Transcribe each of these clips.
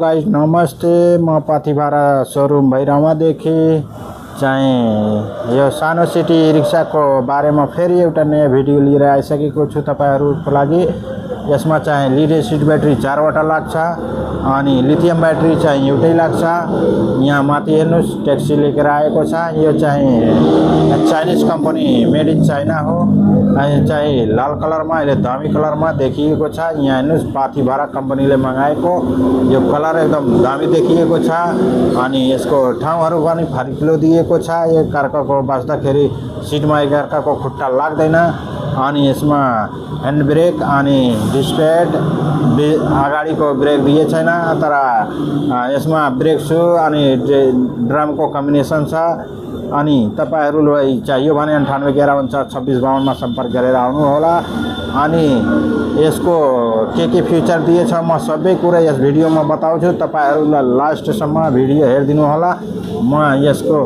Guys नमस्ते, म पाथिभारा showroom भैरवादेखि चाहिँ यो सानो सिटी रिक्साको बारेमा फेरि एउटा नयाँ भिडियो लिएर आइसकेको छु तपाईहरुको लागि। यसमा चाहिँ लिड एसिड ब्याट्री 4 वटा लाग्छ अनि लिथियम ब्याट्री चाहिँ एउटै लाग्छ। यहाँ माथि हेर्नुस् ट्याक्सी लिएर आएको छ। यो चाहिँ Chinese company made in China हो। अनि चाहिँ लाल कलरमा अहिले दामी कलरमा देखिएको छ। यहाँ हेर्नुस् पाथिभारा कम्पनीले मगाएको यो कलर एकदम दामी देखिएको छ अनि यसको ठाउँहरु पनि फर्किलो दिएको छ। एक अर्काको बस्दाखेरि सिटमा एक अर्काको खुट्टा लाग्दैन अनि यसमा ह्यान्ड ब्रेक अनि डिस्क पैड अगाडिको ब्रेक दिए छैन तर यसमा ब्रेक सु अनि ड्रमको कम्बिनेसन छ। अनि तपाईहरुलाई चाहियो भने 9811562652 मा सम्पर्क गरेर आउनु होला। अनि यसको के फ्युचर दिएछ म सबै कुरा यस भिडियोमा बताउँछु। तपाईहरुलाई लास्टसम्म भिडियो हेर्दिनु होला। म यसको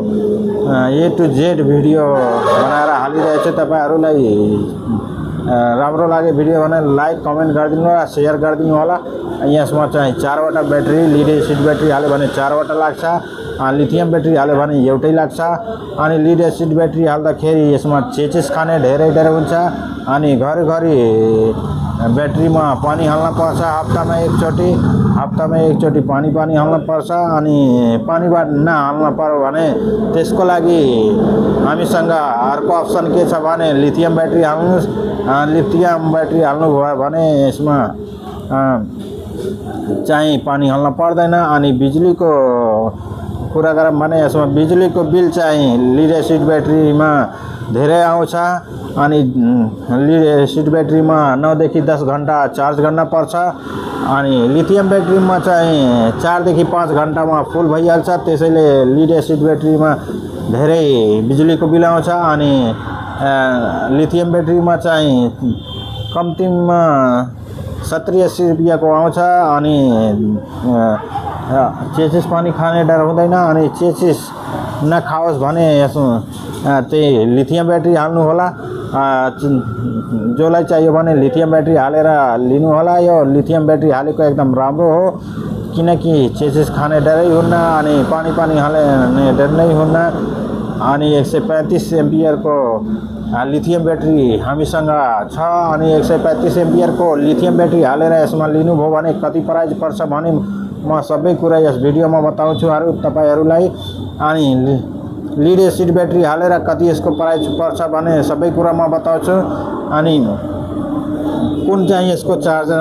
ए टु जेड भिडियो बनाएर हालिरहेको छु। तपाईहरुलाई राम्रो लाग्यो भिडियो भने लाइक कमेन्ट गरिदिनु होला, शेयर गरिदिनु होला। यसमा चाहिँ 4 वटा ब्याट्री लिड एसिड ब्याट्री हाल्यो भने 4 वटा लाग्छ। लिथियम ब्याट्री हाल्यो भने एउटै लाग्छ। अनि लिड एसिड ब्याट्री हाल्दाखेरि यसमा चेचिस खाने धेरै हुन्छ। अनि घरिघरि ब्याट्रीमा पानी हाल्न पर्छ। हप्तामा एकचोटी पानी हाल्न पर्छ। अनि पानीबाट नहाल्न पर्यो भने त्यसको लागि हामीसँग अर्को अप्सन के छ भने लिथियम ब्याट्री हाल्नुस्। लिथियम ब्याट्री हाल्नु भयो भने यसमा चाहिँ पानी हाल्न पर्दैन। अनि बिजुलीको कुरा गरौँ भने यसमा बिजुलीको बिल चाहिँ लिड एसिड ब्याट्रीमा धेरै आउँछ। अनि लिड एसिड ब्याट्रीमा 9 देखि 10 घण्टा चार्ज गर्न पर्छ। अनि लिथियम ब्याट्रीमा चाहिँ 4 देखि 5 घण्टामा फुल भइहाल्छ। त्यसैले लिड एसिड ब्याट्रीमा धेरै बिजुलीको बिल आउँछ। अनि लिथियम ब्याट्रीमा चाहिँ कम्तीमा 70-80 रुपैयाँको आउँछ। अनि चेचिस पनि खाने डर हुँदैन। अनि चेचिस नखाओस् भने यसमा चाहिँ लिथियम ब्याट्री हाल्नु होला। जोलाई चाहियो भने लिथियम ब्याट्री हालेर लिनु होला। यो लिथियम ब्याट्री हालेको एकदम राम्रो हो किनकि चेचिस खाने डरै हुन्न अनि पानी हाल्ने डर नै हुन्न। अनि 135 एम्पियरको लिथियम ब्याट्री हामीसँग छ। अनि 135 एम्पियरको लिथियम ब्याट्री हालेर यसमा लिनुभयो भने कति प्राइस पर्छ भने म सबै कुरा यस भिडियोमा बताउँछु तपाईहरुलाई। अनि लिड एसिड ब्याट्री हालेर कति यसको प्राइस पर्छ भने सबै कुरा म बताउँछु। अनि कुन चाहिँ यसको चार्जर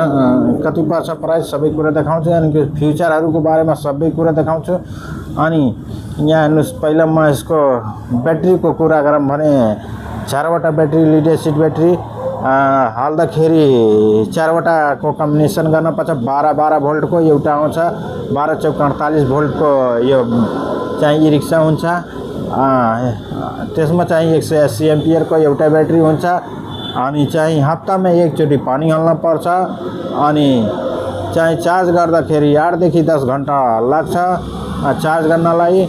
कति पर्छ प्राइस सबै कुरा देखाउँछु। अनि फ्युचरहरुको बारेमा सबै कुरा देखाउँछु। अनि यहाँ हेर्नुस् पहिला म यसको ब्याट्रीको कुरा गरौँ भने 4 वटा ब्याट्री लिड एसिड ब्याट्री हाल्दाखेरि 4 वटाको कम्बिनेसन गर्न पर्छ। 12 भोल्टको एउटा आउँछ। 12 चौक 48 भोल्टको यो चाहिँ ई रिक्सा हुन्छ। त्यसमा चाहिँ 180 एम्पियरको एउटा ब्याट्री हुन्छ। अनि चाहिँ हप्तामा एकचोटी पानी हाल्न पर्छ। अनि चाहिँ चार्ज गर्दाखेरि 8 देखि 10 घण्टा लाग्छ चार्ज गर्नलाई।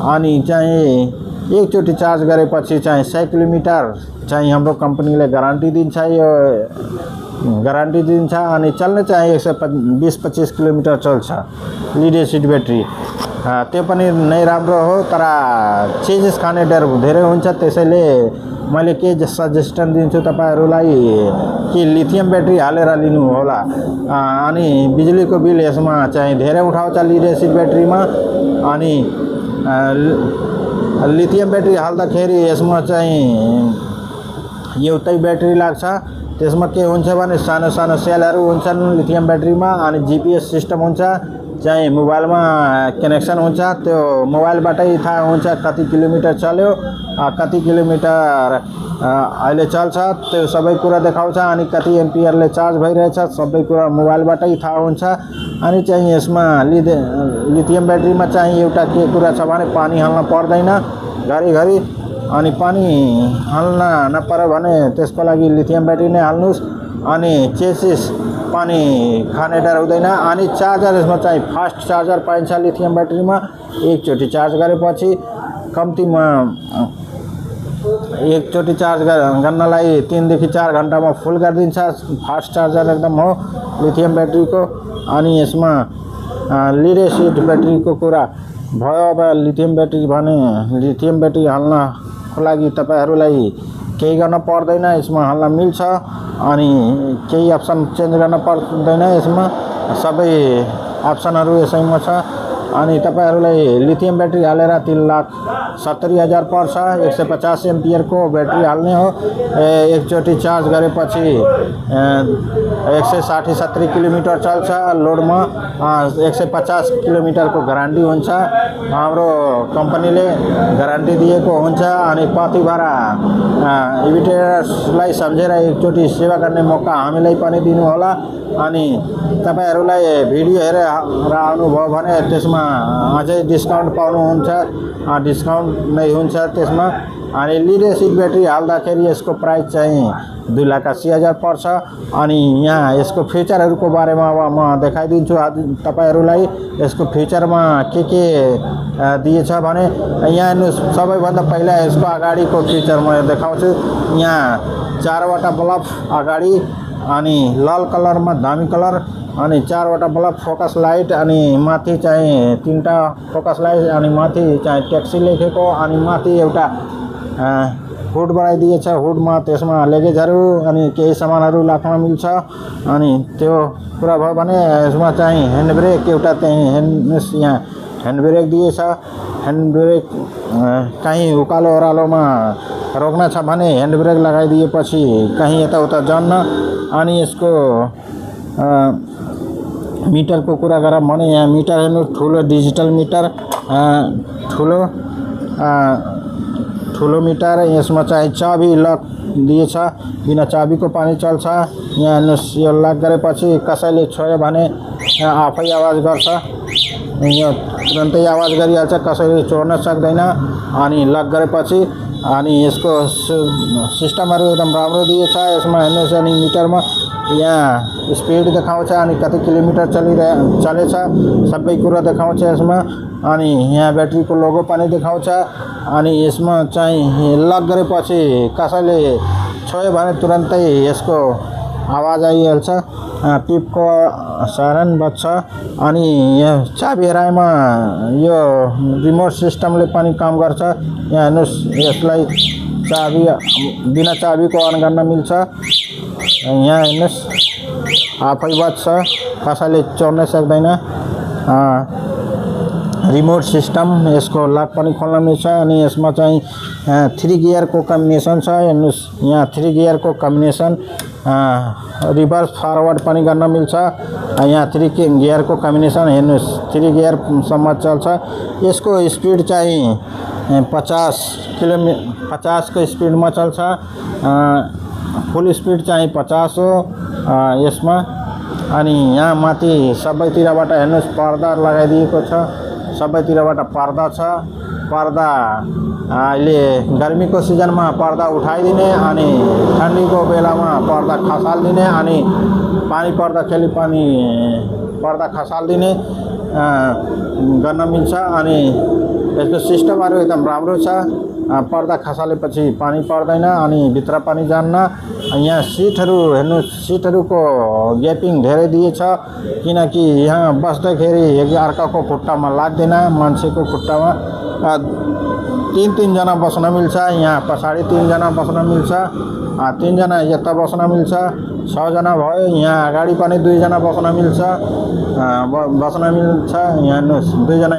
अनि चाहिँ एकचोटी चार्ज गरेपछि चाहिँ 100 किलोमिटर चाहिँ हाम्रो कम्पनीले ग्यारेन्टी दिन्छ। यो ग्यारेन्टी दिन्छ। अनि चल्ने चाहिँ 120-25 किलोमिटर चल्छ लिड एसिड ब्याट्री। त्यो पनि नै राम्रो हो तर चेजिस खाने डर धेरै हुन्छ। त्यसैले मैले के सजेसन दिन्छु तपाईहरुलाई कि लिथियम ब्याट्री हालेर लिनु होला। अनि बिजुलीको बिल यसमा चाहिँ धेरै उठाउँछ लिड एसिड ब्याट्रीमा। अनि लिथियम ब्याट्री हाल्दाखेरि यसमा चाहिँ एउटै ब्याट्री लाग्छ। त्यसमा के हुन्छ भने सानो सेलहरु हुन्छन् लिथियम ब्याट्रीमा। अनि जीपीएस सिस्टम हुन्छ चाहिँ मोबाइलमा कनेक्सन हुन्छ। त्यो मोबाइलबाटै थाहा हुन्छ कति किलोमिटर चल्यो कति किलोमिटर अहिले चल्छ त्यो सबै कुरा देखाउँछ। अनि कति एम्पियरले चार्ज भइरहेछ सबै कुरा मोबाइलबाटै थाहा हुन्छ। अनि चाहिँ यसमा लिथियम ब्याट्रीमा चाहिँ एउटा के कुरा छ भने पानी हाल्न पर्दैन घरिघरि। अनि पानी हाल्न नपर्यो भने त्यसको लागि लिथियम ब्याट्री नै हाल्नुस्। अनि चेसिस पानी खाने डर हुँदैन। अनि चार्जर यसमा चाहिँ फास्ट चार्जर पाइन्छ लिथियम ब्याट्रीमा। एकचोटी चार्ज गरेपछि कम्तीमा एकचोटी चार्ज गर्नलाई 3 देखि 4 घण्टामा फुल गरिदिन्छ। फास्ट चार्जर एकदम हो लिथियम ब्याट्रीको। अनि यसमा लिड एसिड ब्याट्रीको कुरा भयो। अब लिथियम ब्याट्री भने लिथियम ब्याट्री हाल्नको लागि तपाईहरूलाई केही गर्न पर्दैन, यसमा हाल्न मिल्छ अनि केही अप्सन चेन्ज गर्न पर्दैन। यसमा सबै अप्सनहरू यसैमा छ अनि तपाईहरूलाई लिथियम ब्याट्री हालेर 3,70,000 पर्छ। 150 एम्पियरको ब्याट्री हाल्ने हो। एकचोटि चार्ज गरेपछि 160-70 किलोमिटर चल्छ। लोडमा 150 किलोमिटरको ग्यारेन्टी हुन्छ। हाम्रो कम्पनीले ग्यारेन्टी दिएको हुन्छ अनि पति भाडा इभिटेरलाई सम्झेर एकचोटि सेवा गर्ने मौका हामीलाई पनि दिनुहोला। अनि तपाईहरूलाई भिडियो हेरेर आउनुभयो भने त्यसमा अझै डिस्काउन्ट पाउनुहुन्छ, डिस्काउन्ट नै हुन्छ त्यसमा। अनि लिड एसिड ब्याट्री हाल्दाखेरि यसको प्राइस चाहिँ 2,80,000 पर्छ। अनि यहाँ यसको फिचरहरूको बारेमा अब म देखाइदिन्छु तपाईहरूलाई। यसको फिचरमा के दिएछ भने यहाँ हेर्नुहोस्, सबैभन्दा पहिला यसको अगाडिको फिचर म देखाउँछु। यहाँ 4वटा बल्ब अगाडि अनि लाल कलरमा धामी कलर अनि 4वटा बल्ब फोकस लाइट अनि माथि चाहिँ 3टा फोकस लाइट अनि माथि चाहिँ ट्याक्सी लेखेको अनि माथि एउटा हुड बनाइदिएछ। हुडमा त्यसमा लगेजहरू अनि केही सामानहरू राख्न मिल्छ। अनि त्यो कुरा भयो भने यसमा चाहिँ ह्यान्ड ब्रेक एउटा चाहिँ यहाँ ह्यान्ड ब्रेक दिएछ। ह्यान्ड ब्रेक कहीँ उकालो ओह्रालोमा रोक्न छ भने ह्यान्ड ब्रेक लगाइदिएपछि कहीँ यताउता जान्न। अनि यसको मिटरको कुरा गरौँ भने यहाँ मिटर हेर्नु, ठुलो डिजिटल मिटर, ठुलो मिटर। यसमा चाहिँ चाबी लक दिएछ, बिना चाबीको पनि चल्छ। यहाँ हेर्नुहोस्, यो लक गरेपछि कसैले छोयो भने आफै आवाज गर्छ, यो तुरन्तै आवाज गरिहाल्छ, कसैले चोर्न सक्दैन। अनि लक गरेपछि अनि यसको सिस्टमहरू एकदम राम्रो दिएछ। यसमा हेर्नुहोस्, अनि मिटरमा यहाँ स्पिड देखाउँछ अनि कति किलोमिटर चलेछ सबै कुरा देखाउँछ यसमा। अनि यहाँ ब्याट्रीको लोगो पनि देखाउँछ। अनि यसमा चाहिँ लक गरेपछि कसैले छोयो भने तुरन्तै यसको आवाज आइहाल्छ, पिपको सायरन बज्छ। अनि यो चाबी हराएमा यो रिमोट सिस्टमले पनि काम गर्छ। यहाँ हेर्नुहोस्, यसलाई चाबी बिना चाबीको अन गर्न मिल्छ। यहाँ हेर्नुहोस्, आफै बज्छ, कसैले चोर्न सक्दैन। रिमोट सिस्टम, यसको लक पनि खोल्न मिल्छ। अनि यसमा चाहिँ 3 गियरको कम्बिनेसन छ। हेर्नुहोस्, यहाँ 3 गियरको कम्बिनेसन, रिभर्स फरवर्ड पनि गर्न मिल्छ। यहाँ 3 गियरको कम्बिनेसन हेर्नुहोस्, 3 गियरसम्म चल्छ। यसको स्पिड चाहिँ 50 को स्पिडमा चल्छ। फुल स्पिड चाहिँ 50 हो यसमा। अनि यहाँ माथि सबैतिरबाट हेर्नुहोस् पर्दा लगाइदिएको छ, सबैतिरबाट पर्दा छ। पर्दा अहिले गर्मीको सिजनमा पर्दा उठाइदिने अनि ठन्डीको बेलामा पर्दा खसालिदिने अनि पानी पर्दाखेरि पनि पर्दा खसालिदिने गर्न मिल्छ। अनि यसको सिस्टमहरू एकदम राम्रो छ। पर्दा खसालेपछि पानी पर्दैन अनि भित्र पनि जान्न। यहाँ सिटहरू हेर्नुहोस्, सिटहरूको ग्यापिङ धेरै दिएछ किनकि यहाँ बस्दाखेरि अर्काको खुट्टामा लाग्दैन। मान्छेको खुट्टामा 3 जना बस्न मिल्छ। यहाँ पछाडि 3 जना बस्न मिल्छ, 3 जना यता बस्न मिल्छ, 6 जना भयो। यहाँ अगाडि पनि 2 जना बस्न मिल्छ। यहाँ हेर्नुहोस्, 2 जना